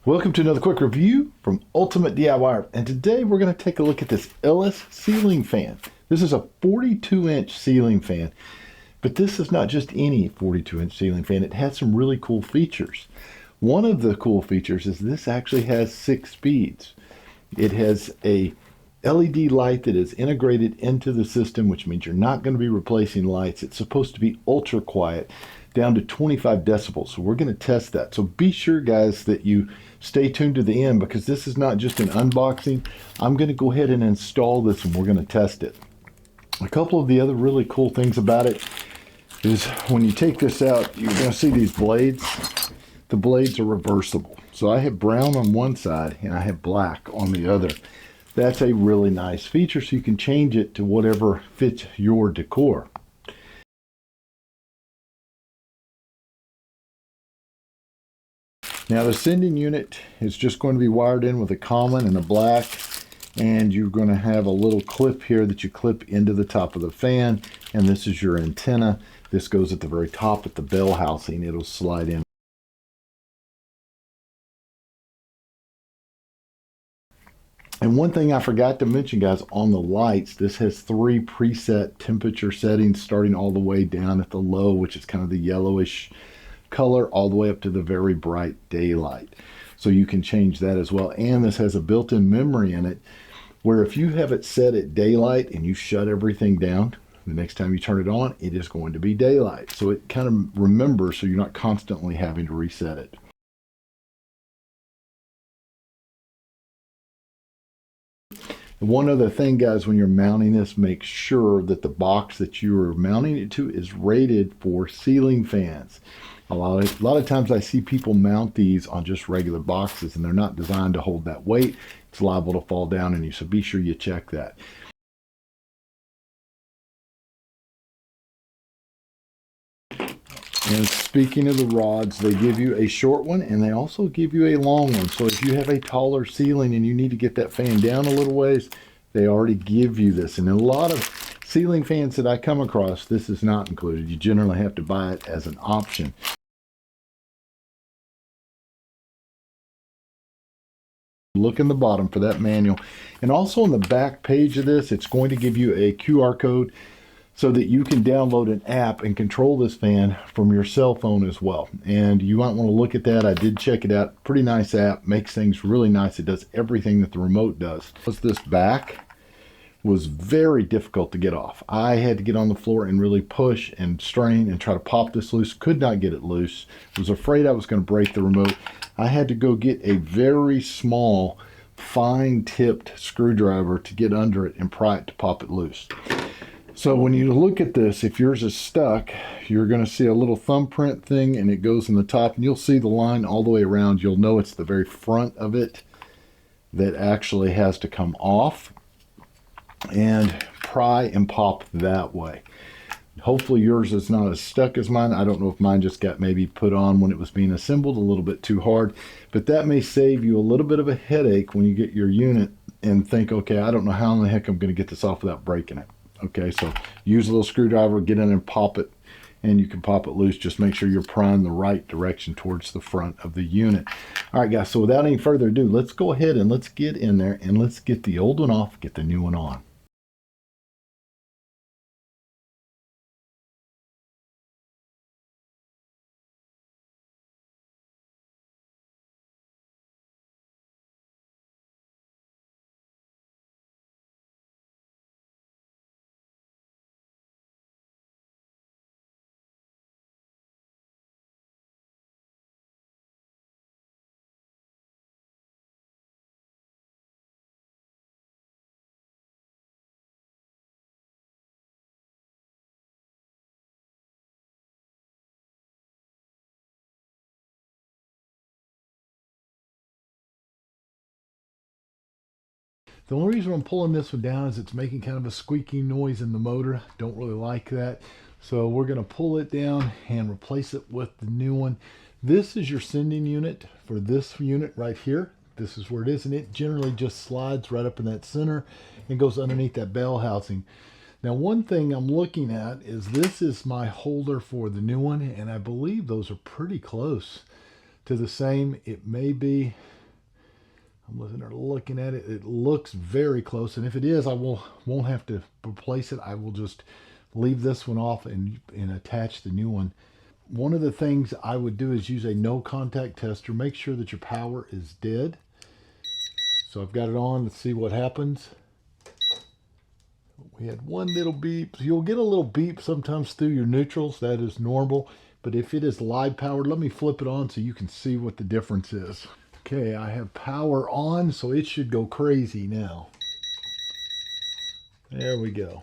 Welcome to another quick review from Ultimate DIY, and today we're going to take a look at this Illus ceiling fan. This is a 42-inch ceiling fan, but this is not just any 42-inch ceiling fan. It has some really cool features. One of the cool features is this actually has 6 speeds. It has a LED light that is integrated into the system, which means you're not going to be replacing lights. It's supposed to be ultra quiet, down to 25 decibels. So we're going to test that. So be sure, guys, that you stay tuned to the end, because this is not just an unboxing. I'm going to go ahead and install this and we're going to test it. A couple of the other really cool things about it is when you take this out, you're going to see these blades. The blades are reversible. So I have brown on one side and I have black on the other. That's a really nice feature, so you can change it to whatever fits your decor. Now the sending unit is just going to be wired in with a common and a black, and you're going to have a little clip here that you clip into the top of the fan, and this is your antenna. This goes at the very top at the bell housing. It'll slide in. And one thing I forgot to mention, guys, on the lights, this has 3 preset temperature settings, starting all the way down at the low, which is kind of the yellowish color, all the way up to the very bright daylight. So you can change that as well. And this has a built-in memory in it, where if you have it set at daylight and you shut everything down, the next time you turn it on, it is going to be daylight. So it kind of remembers, so you're not constantly having to reset it. One other thing, guys, when you're mounting this, make sure that the box that you are mounting it to is rated for ceiling fans. A lot of times I see people mount these on just regular boxes, and they're not designed to hold that weight. It's liable to fall down on you, so be sure you check that. And speaking of the rods, they give you a short one and they also give you a long one. So if you have a taller ceiling and you need to get that fan down a little ways, they already give you this. And in a lot of ceiling fans that I come across, this is not included. You generally have to buy it as an option. Look in the bottom for that manual. And also on the back page of this, it's going to give you a QR code so that you can download an app and control this fan from your cell phone as well. And you might want to look at that. I did check it out. Pretty nice app. Makes things really nice. It does everything that the remote does. This back was very difficult to get off. I had to get on the floor and really push and strain and try to pop this loose. Could not get it loose. Was afraid I was going to break the remote. I had to go get a very small, fine-tipped screwdriver to get under it and pry it to pop it loose. So when you look at this, if yours is stuck, you're going to see a little thumbprint thing, and it goes in the top, and you'll see the line all the way around. You'll know it's the very front of it that actually has to come off, and pry and pop that way. Hopefully yours is not as stuck as mine. I don't know if mine just got maybe put on when it was being assembled a little bit too hard, but that may save you a little bit of a headache when you get your unit and think, okay, I don't know how in the heck I'm going to get this off without breaking it. Okay, so use a little screwdriver, get in and pop it, and you can pop it loose. Just make sure you're prying the right direction towards the front of the unit. All right, guys, so without any further ado, let's go ahead and let's get in there and let's get the old one off, get the new one on. The only reason I'm pulling this one down is it's making kind of a squeaky noise in the motor. Don't really like that. So we're going to pull it down and replace it with the new one. This is your sending unit for this unit right here. This is where it is, and it generally just slides right up in that center and goes underneath that bell housing. Now, one thing I'm looking at is this is my holder for the new one, and I believe those are pretty close to the same. It may be, I'm looking at it, it looks very close, and if it is, I won't have to replace it. I will just leave this one off and attach the new one. One of the things I would do is use a no contact tester. Make sure that your power is dead. So I've got it on. Let's see what happens. We had one little beep. You'll get a little beep sometimes through your neutrals. That is normal. But if it is live powered, let me flip it on so you can see what the difference is. Okay, I have power on, so it should go crazy now. There we go.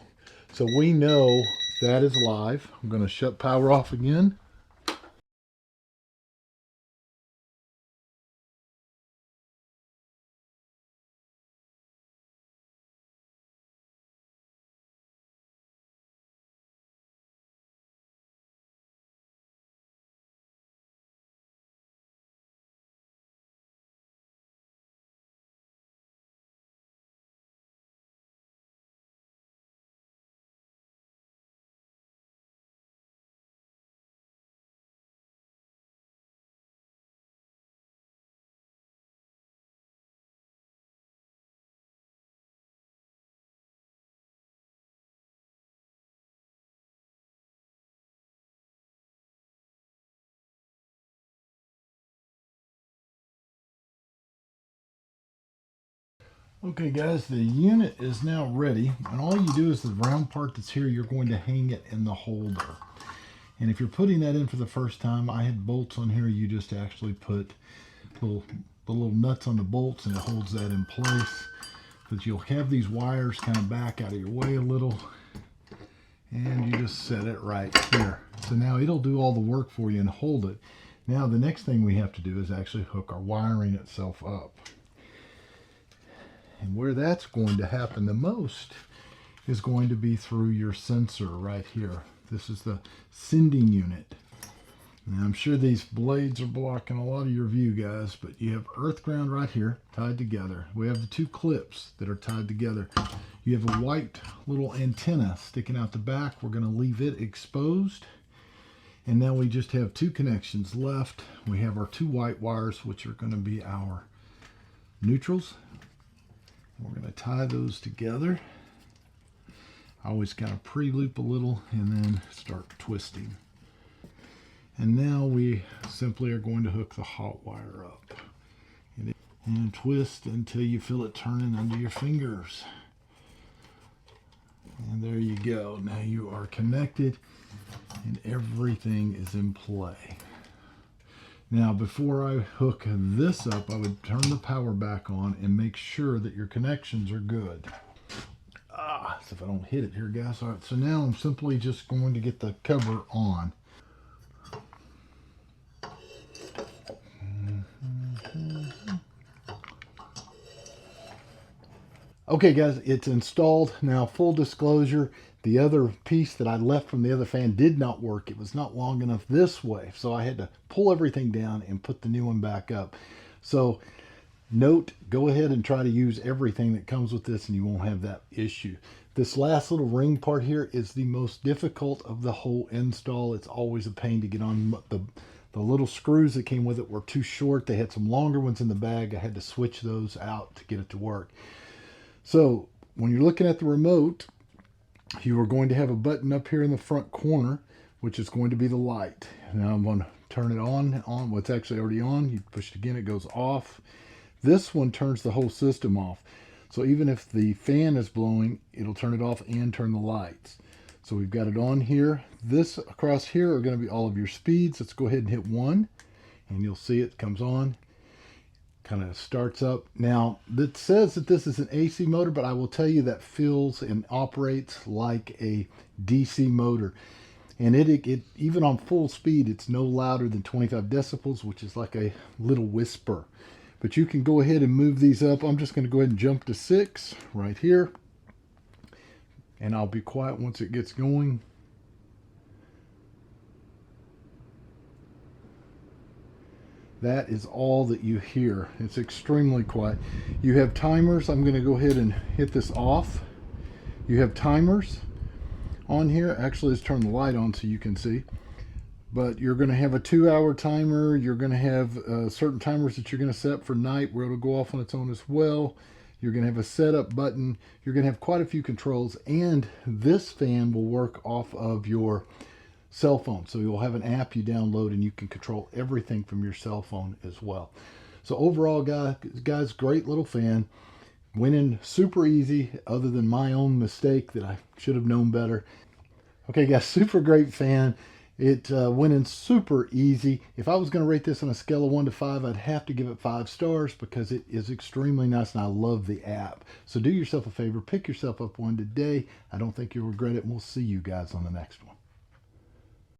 So we know that is live. I'm going to shut power off again. Okay guys, the unit is now ready, and all you do is the round part that's here, you're going to hang it in the holder. And if you're putting that in for the first time, I had bolts on here. You just actually put the little nuts on the bolts and it holds that in place. But you'll have these wires kind of back out of your way a little, and you just set it right here. So now it'll do all the work for you and hold it. Now the next thing we have to do is actually hook our wiring itself up. And where that's going to happen the most is going to be through your sensor right here. This is the sending unit. Now I'm sure these blades are blocking a lot of your view, guys, but you have earth ground right here tied together. We have the two clips that are tied together. You have a white little antenna sticking out the back. We're going to leave it exposed. And now we just have two connections left. We have our two white wires, which are going to be our neutrals. We're going to tie those together. I always kind of pre-loop a little and then start twisting. And now we simply are going to hook the hot wire up. And twist until you feel it turning under your fingers. And there you go. Now you are connected and everything is in play. Now, before I hook this up, I would turn the power back on and make sure that your connections are good. So if I don't hit it here, guys. All right, so now I'm simply just going to get the cover on. Okay, guys, it's installed. Now, full disclosure, the other piece that I left from the other fan did not work. It was not long enough this way, so I had to pull everything down and put the new one back up. So note, go ahead and try to use everything that comes with this and you won't have that issue. This last little ring part here is the most difficult of the whole install. It's always a pain to get on. The little screws that came with it were too short. They had some longer ones in the bag. I had to switch those out to get it to work. So when you're looking at the remote, you are going to have a button up here in the front corner, which is going to be the light. Now I'm going to turn it on. Well, it's actually already on. You push it again, it goes off. This one turns the whole system off. So even if the fan is blowing, it'll turn it off and turn the lights. So we've got it on here. This across here are going to be all of your speeds. Let's go ahead and hit 1 and you'll see it comes on. Kind of starts up. Now it says that this is an AC motor, but I will tell you that feels and operates like a DC motor. And it even on full speed, it's no louder than 25 decibels, which is like a little whisper. But you can go ahead and move these up. I'm just going to go ahead and jump to 6 right here. And I'll be quiet once it gets going. That is all that you hear. It's extremely quiet. You have timers. I'm going to go ahead and hit this off. You have timers on here. Actually, let's turn the light on so you can see. But you're going to have a 2-hour timer. You're going to have certain timers that you're going to set for night where it'll go off on its own as well. You're going to have a setup button. You're going to have quite a few controls, and this fan will work off of your cell phone. So you'll have an app you download and you can control everything from your cell phone as well. So overall, guys, great little fan. Went in super easy, other than my own mistake that I should have known better. Okay, guys, super great fan. It went in super easy. If I was going to rate this on a scale of 1 to 5, I'd have to give it 5 stars because it is extremely nice and I love the app. So do yourself a favor, pick yourself up one today. I don't think you'll regret it, and we'll see you guys on the next one.